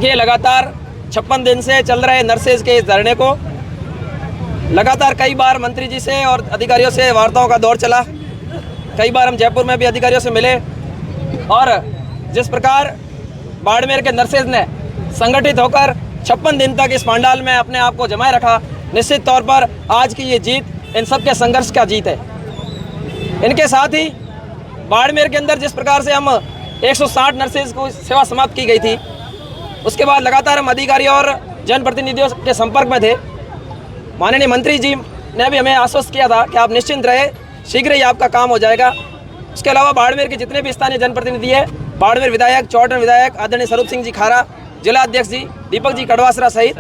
देखिए, लगातार 56 दिन से चल रहे नर्सेज के इस धरने को लगातार कई बार मंत्री जी से और अधिकारियों से वार्ताओं का दौर चला। कई बार हम जयपुर में भी अधिकारियों से मिले और जिस प्रकार बाड़मेर के नर्सेज ने संगठित होकर 56 दिन तक इस पंडाल में अपने आप को जमाए रखा, निश्चित तौर पर आज की ये जीत इन सब के संघर्ष का जीत है। इनके साथ ही बाड़मेर के अंदर जिस प्रकार से हम 160 नर्सेज को सेवा समाप्त की गई थी, उसके बाद लगातार हम अधिकारियों और जनप्रतिनिधियों के संपर्क में थे। माननीय मंत्री जी ने भी हमें आश्वस्त किया था कि आप निश्चिंत रहे, शीघ्र ही आपका काम हो जाएगा। उसके अलावा बाड़मेर के जितने भी स्थानीय जनप्रतिनिधि हैं, बाड़मेर विधायक, चौटन विधायक आदरणीय स्वरूप सिंह जी खारा, जिला अध्यक्ष जी दीपक जी कड़वासरा सहित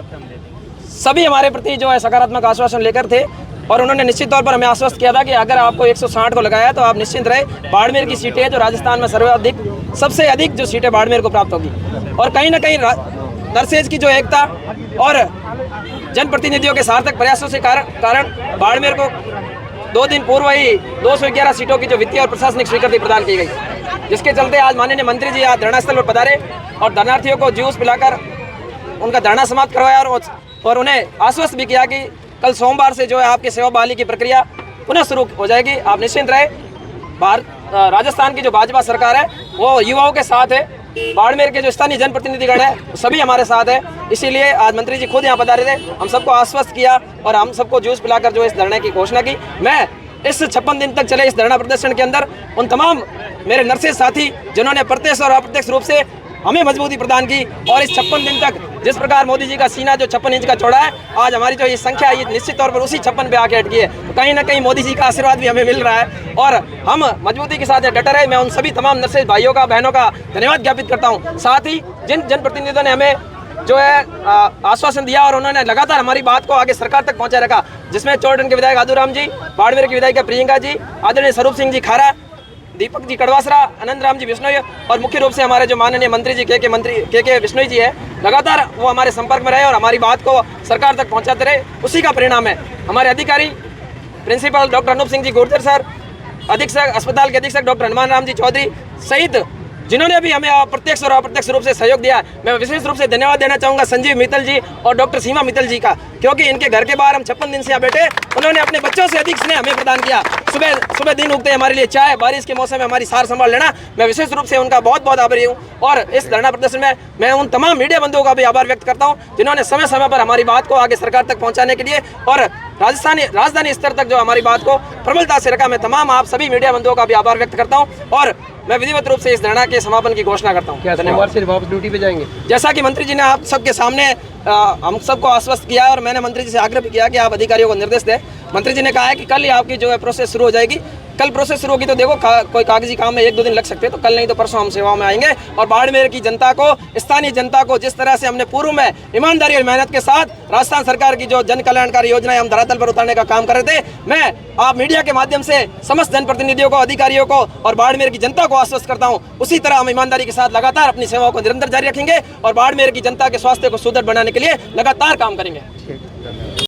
सभी हमारे प्रति जो है सकारात्मक आश्वासन लेकर थे और उन्होंने निश्चित तौर पर हमें आश्वस्त किया था कि अगर आपको 160 को लगाया तो आप निश्चिंत रहे, बाड़मेर की सीटें जो राजस्थान में सर्वाधिक सबसे अधिक जो सीटें बाड़मेर को प्राप्त होगी। और कहीं ना कहीं नर्सेज की जो एकता और जनप्रतिनिधियों के सार्थक प्रयासों से कारण बाड़मेर को 2 दिन पूर्व ही 211 सीटों की जो वित्तीय और प्रशासनिक स्वीकृति प्रदान की गई, जिसके चलते आज माननीय मंत्री जी आज धरना स्थल पर पधारे और धरनार्थियों को जूस पिलाकर उनका धरना समाप्त करवाया और उन्हें आश्वस्त भी किया कि कल सोमवार से जो है आपकी सेवा बहाली की प्रक्रिया पुनः शुरू हो जाएगी। आप निश्चिंत रहे, राजस्थान की जो भाजपा सरकार है वो युवाओं के साथ है, बाड़मेर के जो स्थानीय जनप्रतिनिधिगण है सभी हमारे साथ है। इसीलिए आज मंत्री जी खुद यहाँ पधारे थे, हम सबको आश्वस्त किया और हम सबको जूस पिलाकर जो इस धरने की घोषणा की। मैं इस 56 दिन तक चले इस धरना प्रदर्शन के अंदर उन तमाम मेरे नर्सेज साथी जिन्होंने प्रत्यक्ष और अप्रत्यक्ष रूप से हमें मजबूती प्रदान की और इस 56 दिन तक जिस प्रकार मोदी जी का सीना जो 56 इंच का चौड़ा है, आज हमारी जो ये संख्या है ये निश्चित तौर पर उसी 56 पे आके अटकी है। तो कहीं ना कहीं मोदी जी का आशीर्वाद भी हमें मिल रहा है और हम मजबूती के साथ डटे रहे। मैं उन सभी तमाम नर्सेज भाइयों का, बहनों का धन्यवाद ज्ञापित करता हूँ। साथ ही जिन जनप्रतिनिधियों ने हमें जो है आश्वासन दिया और उन्होंने लगातार हमारी बात को आगे सरकार तक पहुँचाए रखा, जिसमें चौटन के विधायक आदूराम जी, बाड़मेर के विधायिका प्रियंका जी, आदरणीय स्वरूप सिंह जी खारा, दीपक जी कड़वासरा, आनंद राम जी बिश्नोई और मुख्य रूप से हमारे जो माननीय मंत्री जी के बिश्नोई जी है, लगातार वो हमारे संपर्क में रहे और हमारी बात को सरकार तक पहुंचाते रहे। उसी का परिणाम है हमारे अधिकारी principal doctor Anoop Singh ji Gurjar sir, अधीक्षक अस्पताल के अधीक्षक डॉक्टर हनुमान राम जी चौधरी सहित जिन्होंने भी हमें प्रत्यक्ष और अप्रत्यक्ष रूप से सहयोग दिया। मैं विशेष रूप से धन्यवाद देना चाहूँगा संजीव मित्तल जी और डॉक्टर सीमा मित्तल जी का, क्योंकि इनके घर के बाहर हम 56 दिन से यहाँ बैठे, उन्होंने अपने बच्चों से अधिक स्नेह हमें प्रदान किया। सुबह दिन उगते हमारे लिए चाय, बारिश के मौसम में हमारी सार संभाल लेना, मैं विशेष रूप से उनका बहुत बहुत आभारी हूँ। और इस धरना प्रदर्शन में मैं उन तमाम मीडिया बंधुओं का भी आभार व्यक्त करता हूँ जिन्होंने समय समय पर हमारी बात को आगे सरकार तक पहुँचाने के लिए और राजधानी स्तर तक जो हमारी बात को प्रबलता से रखा। मैं तमाम आप सभी मीडिया बंधुओं का भी आभार व्यक्त करता हूँ और मैं विधिवत रूप से इस धरना के समापन की घोषणा करता हूँ। धन्यवाद। से वापस ड्यूटी पे जाएंगे जैसा कि मंत्री जी ने आप सबके सामने हम सबको आश्वस्त किया और मैंने मंत्री जी से आग्रह भी किया कि आप अधिकारियों को निर्देश दें। मंत्री जी ने कहा है कि कल ही आपकी जो है प्रोसेस शुरू हो जाएगी। कल प्रोसेस शुरू होगी तो देखो कोई कागजी काम में 1-2 दिन लग सकते हैं, तो कल नहीं तो परसों हम सेवाओं में आएंगे और बाड़मेर की जनता को, स्थानीय जनता को जिस तरह से हमने पूर्व में ईमानदारी और मेहनत के साथ राजस्थान सरकार की जो जन कल्याणकारी योजनाएं हम धरातल पर उतारने का काम कर रहे थे, मैं आप मीडिया के माध्यम से समस्त जनप्रतिनिधियों को, अधिकारियों को और बाड़मेर की जनता को आश्वस्त करता हूँ, उसी तरह हम ईमानदारी के साथ लगातार अपनी सेवाओं को निरंतर जारी रखेंगे और बाड़मेर की जनता के स्वास्थ्य को सुदृढ़ बनाने के लिए लगातार काम करेंगे।